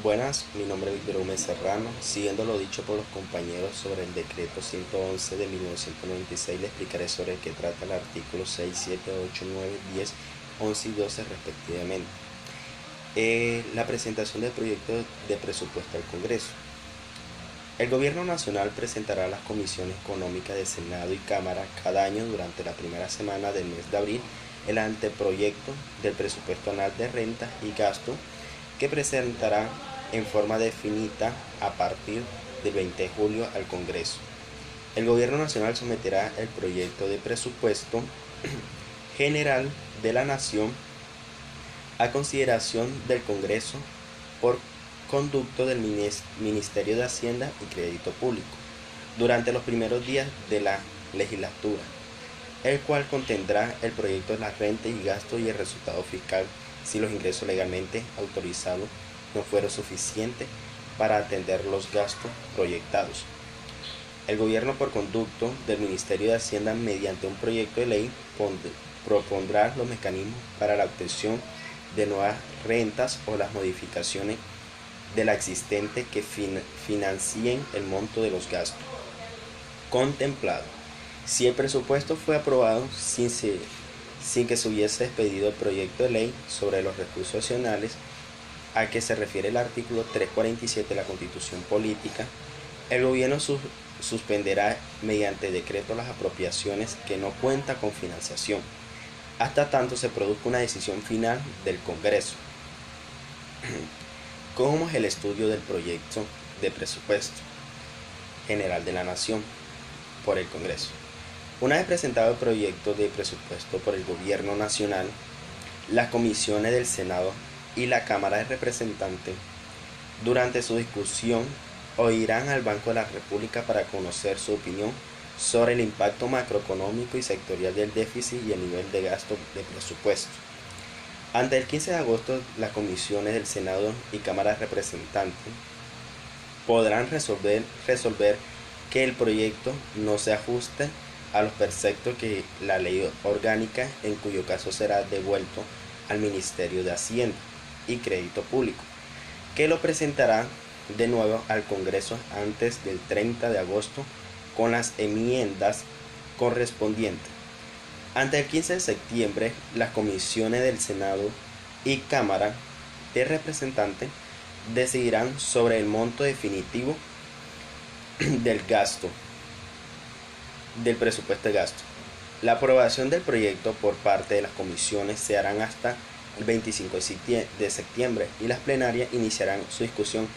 Buenas, mi nombre es Víctor Gómez Serrano. Siguiendo lo dicho por los compañeros sobre el decreto 111 de 1996, le explicaré sobre qué trata el artículo 6, 7, 8, 9, 10, 11 y 12 respectivamente. La presentación del proyecto de presupuesto al Congreso. El Gobierno Nacional presentará a las comisiones económicas de Senado y Cámara cada año durante la primera semana del mes de abril el anteproyecto del presupuesto anual de rentas y gastos que presentará en forma definida a partir del 20 de julio al Congreso. El Gobierno Nacional someterá el proyecto de presupuesto general de la Nación a consideración del Congreso por conducto del Ministerio de Hacienda y Crédito Público durante los primeros días de la legislatura, el cual contendrá el proyecto de la renta y gasto y el resultado fiscal si los ingresos legalmente autorizados no fueron suficientes para atender los gastos proyectados. El gobierno, por conducto del Ministerio de Hacienda, mediante un proyecto de ley, propondrá los mecanismos para la obtención de nuevas rentas o las modificaciones de la existente que financien el monto de los gastos contemplados. Si el presupuesto fue aprobado sin que se hubiese expedido el proyecto de ley sobre los recursos adicionales a que se refiere el artículo 347 de la Constitución Política, el gobierno suspenderá mediante decreto las apropiaciones que no cuentan con financiación, hasta tanto se produzca una decisión final del Congreso. ¿Cómo es el estudio del proyecto de presupuesto general de la Nación por el Congreso? Una vez presentado el proyecto de presupuesto por el Gobierno Nacional, las comisiones del Senado y la Cámara de Representantes, durante su discusión, oirán al Banco de la República para conocer su opinión sobre el impacto macroeconómico y sectorial del déficit y el nivel de gasto de presupuesto. Ante el 15 de agosto, las comisiones del Senado y Cámara de Representantes podrán resolver que el proyecto no se ajuste a los preceptos que la ley orgánica, en cuyo caso será devuelto al Ministerio de Hacienda y Crédito Público, que lo presentará de nuevo al Congreso antes del 30 de agosto con las enmiendas correspondientes. Ante el 15 de septiembre, las comisiones del Senado y Cámara de Representantes decidirán sobre el monto definitivo del gasto, del presupuesto de gasto. La aprobación del proyecto por parte de las comisiones se harán hasta el 25 de septiembre y las plenarias iniciarán su discusión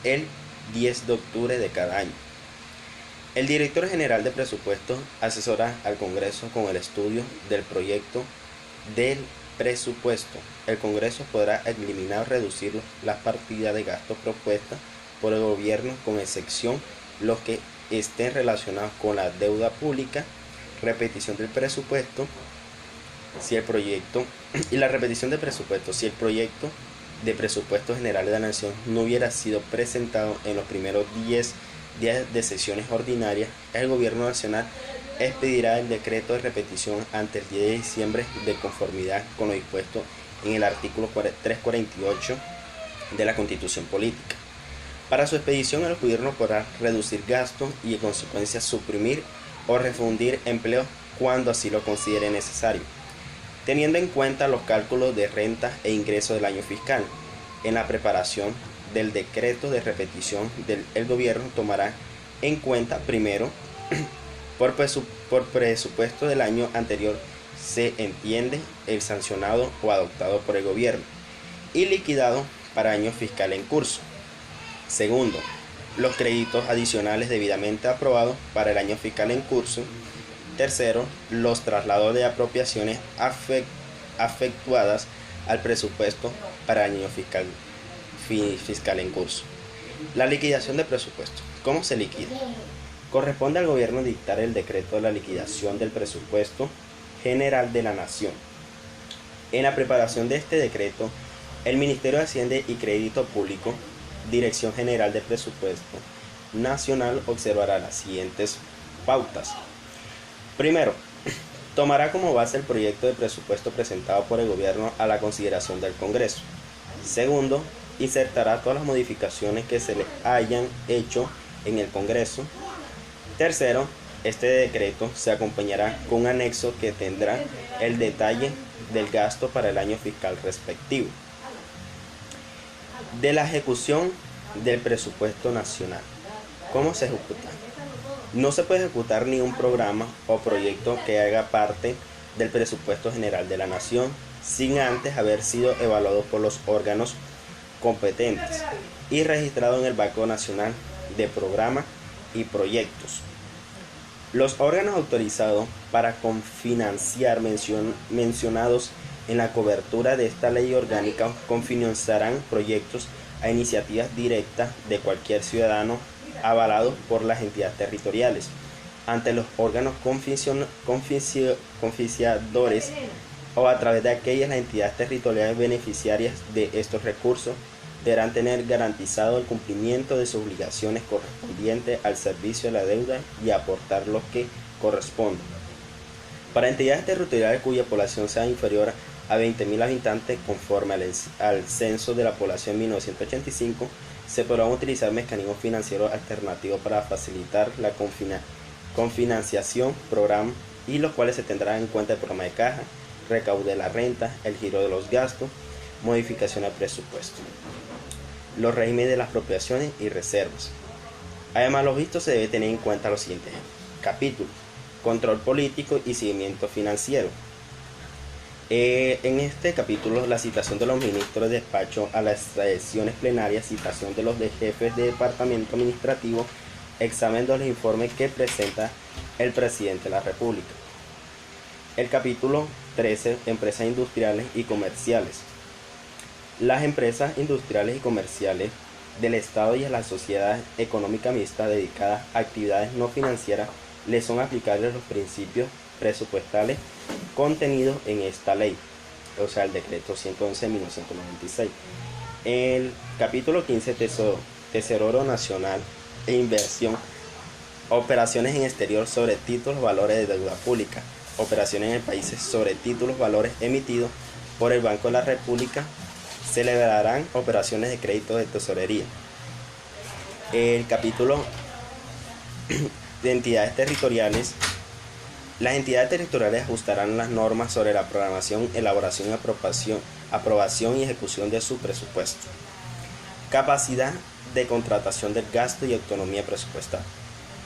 el 10 de octubre de cada año. El director general de presupuesto asesora al Congreso con el estudio del proyecto del presupuesto. El Congreso podrá eliminar o reducir las partidas de gasto propuestas por el gobierno, con excepción los que estén relacionados con la deuda pública, repetición del presupuesto, si el proyecto y la repetición del presupuesto, si el proyecto de presupuesto general de la Nación no hubiera sido presentado en los primeros 10 días de sesiones ordinarias, el Gobierno Nacional expedirá el decreto de repetición ante el 10 de diciembre de conformidad con lo dispuesto en el artículo 348 de la Constitución Política. Para su expedición, el gobierno podrá reducir gastos y en consecuencia suprimir o refundir empleos cuando así lo considere necesario, teniendo en cuenta los cálculos de rentas e ingresos del año fiscal. En la preparación del decreto de repetición, el gobierno tomará en cuenta primero por presupuesto del año anterior se entiende el sancionado o adoptado por el gobierno y liquidado para año fiscal en curso. Segundo, los créditos adicionales debidamente aprobados para el año fiscal en curso. Tercero, los traslados de apropiaciones efectuadas al presupuesto para el año fiscal en curso. La liquidación de presupuesto. ¿Cómo se liquida? Corresponde al gobierno dictar el decreto de la liquidación del presupuesto general de la Nación. En la preparación de este decreto, el Ministerio de Hacienda y Crédito Público, Dirección General de Presupuesto Nacional, observará las siguientes pautas. Primero, tomará como base el proyecto de presupuesto presentado por el gobierno a la consideración del Congreso. Segundo, insertará todas las modificaciones que se le hayan hecho en el Congreso. Tercero, este decreto se acompañará con un anexo que tendrá el detalle del gasto para el año fiscal respectivo. De la ejecución del presupuesto nacional. ¿Cómo se ejecuta? No se puede ejecutar ni un programa o proyecto que haga parte del presupuesto general de la nación sin antes haber sido evaluado por los órganos competentes y registrado en el Banco Nacional de Programas y Proyectos. Los órganos autorizados para confinanciar mencionados en la cobertura de esta ley orgánica confinanciarán proyectos a iniciativas directas de cualquier ciudadano avalados por las entidades territoriales ante los órganos confiscadores o a través de aquellas entidades territoriales beneficiarias de estos recursos deberán tener garantizado el cumplimiento de sus obligaciones correspondientes al servicio de la deuda y aportar lo que corresponde. Para entidades territoriales cuya población sea inferior a 20.000 habitantes, conforme al censo de la población en 1985, se podrán utilizar mecanismos financieros alternativos para facilitar la confinanciación, programa, y los cuales se tendrán en cuenta el programa de caja, recaudo de la renta, el giro de los gastos, modificación al presupuesto, los regímenes de las apropiaciones y reservas. Además, lo visto se debe tener en cuenta los siguientes capítulos: control político y seguimiento financiero. En este capítulo, la citación de los ministros de despacho a las sesiones plenarias, citación de los jefes de departamento administrativo, examen de los informes que presenta el presidente de la República. El capítulo 13, empresas industriales y comerciales. Las empresas industriales y comerciales del Estado y a la sociedad económica mixta dedicadas a actividades no financieras les son aplicables los principios presupuestales contenidos en esta ley, o sea, el decreto 111 de 1996. El capítulo 15, Tesoro Nacional e Inversión, operaciones en exterior sobre títulos, valores de deuda pública, operaciones en países sobre títulos, valores emitidos por el Banco de la República, celebrarán operaciones de crédito de tesorería. El capítulo de entidades territoriales. Las entidades territoriales ajustarán las normas sobre la programación, elaboración, aprobación y ejecución de su presupuesto. Capacidad de contratación del gasto y autonomía presupuestal.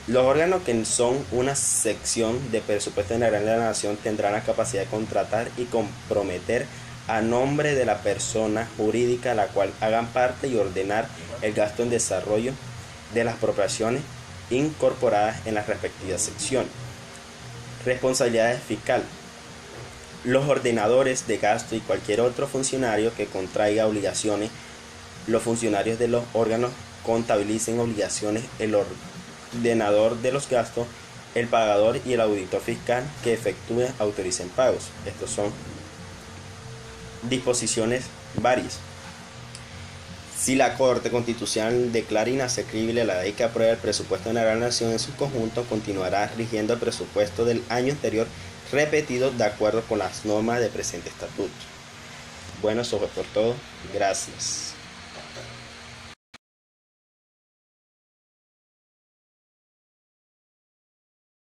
Los órganos que son una sección de presupuesto general de la nación tendrán la capacidad de contratar y comprometer a nombre de la persona jurídica a la cual hagan parte y ordenar el gasto en desarrollo de las apropiaciones incorporadas en las respectivas secciones. Responsabilidades fiscales. Los ordenadores de gasto y cualquier otro funcionario que contraiga obligaciones, los funcionarios de los órganos contabilicen obligaciones, el ordenador de los gastos, el pagador y el auditor fiscal que autoricen pagos. Estos son disposiciones varias. Si la Corte Constitucional declara inasequible la ley que aprueba el presupuesto general de la Nación en su conjunto, continuará rigiendo el presupuesto del año anterior repetido de acuerdo con las normas del presente estatuto. Bueno, eso fue por todo. Gracias.